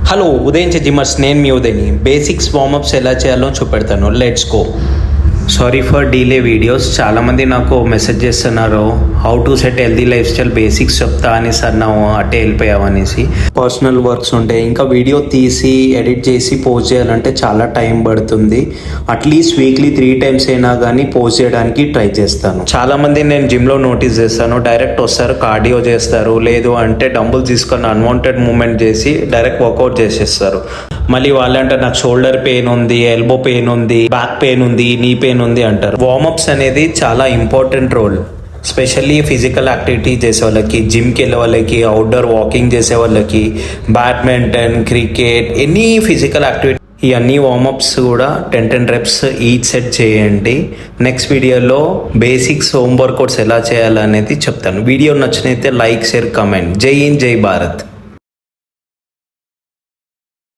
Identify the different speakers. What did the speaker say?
Speaker 1: Hello ఉదయించే జిమ్మర్స్, నేను మీ Udayani. Basics warm-ups ఎలా చేయాలో చూపెడతాను. Let's go. Sorry for delay videos. చాలామంది నాకు మెసేజ్ చేస్తున్నారు, how to set healthy lifestyle basics చెప్తా అనేసి అన్నావు, అట్టే వెళ్ళిపోయావనేసి. పర్సనల్ వర్క్స్ ఉంటాయి, ఇంకా వీడియో తీసి ఎడిట్ చేసి పోస్ట్ చేయాలంటే చాలా టైం పడుతుంది. అట్లీస్ట్ వీక్లీ 3 times అయినా కానీ పోస్ట్ చేయడానికి ట్రై చేస్తాను. చాలామంది నేను జిమ్లో నోటీస్ చేస్తాను, డైరెక్ట్ వస్తారు, కార్డియో చేస్తారు, లేదు అంటే డంబుల్స్ తీసుకొని అన్వాంటెడ్ మూమెంట్ చేసి డైరెక్ట్ వర్కౌట్ చేసేస్తారు. మళ్ళీ వాళ్ళంటే నాకు షోల్డర్ పెయిన్ ఉంది, ఎల్బో పెయిన్ ఉంది, బ్యాక్ పెయిన్ ఉంది, నీ పెయిన్ ఉంది అంటారు. వార్మప్స్ అనేది చాలా important role, specially physical activity చేసే వాళ్ళకి, జిమ్కి వెళ్ళే వాళ్ళకి, అవుట్డోర్ వాకింగ్ చేసే వాళ్ళకి, badminton, cricket, any physical activity, ఈ అన్ని వార్మప్స్ కూడా 10 reps ఈచ్ సెట్ చేయండి. నెక్స్ట్ వీడియోలో బేసిక్స్ హోమ్ వర్కౌట్స్ ఎలా చేయాలనేది చెప్తాను. వీడియో నచ్చినైతే లైక్, షేర్, కామెంట్. జై హింద్, జై భారత్.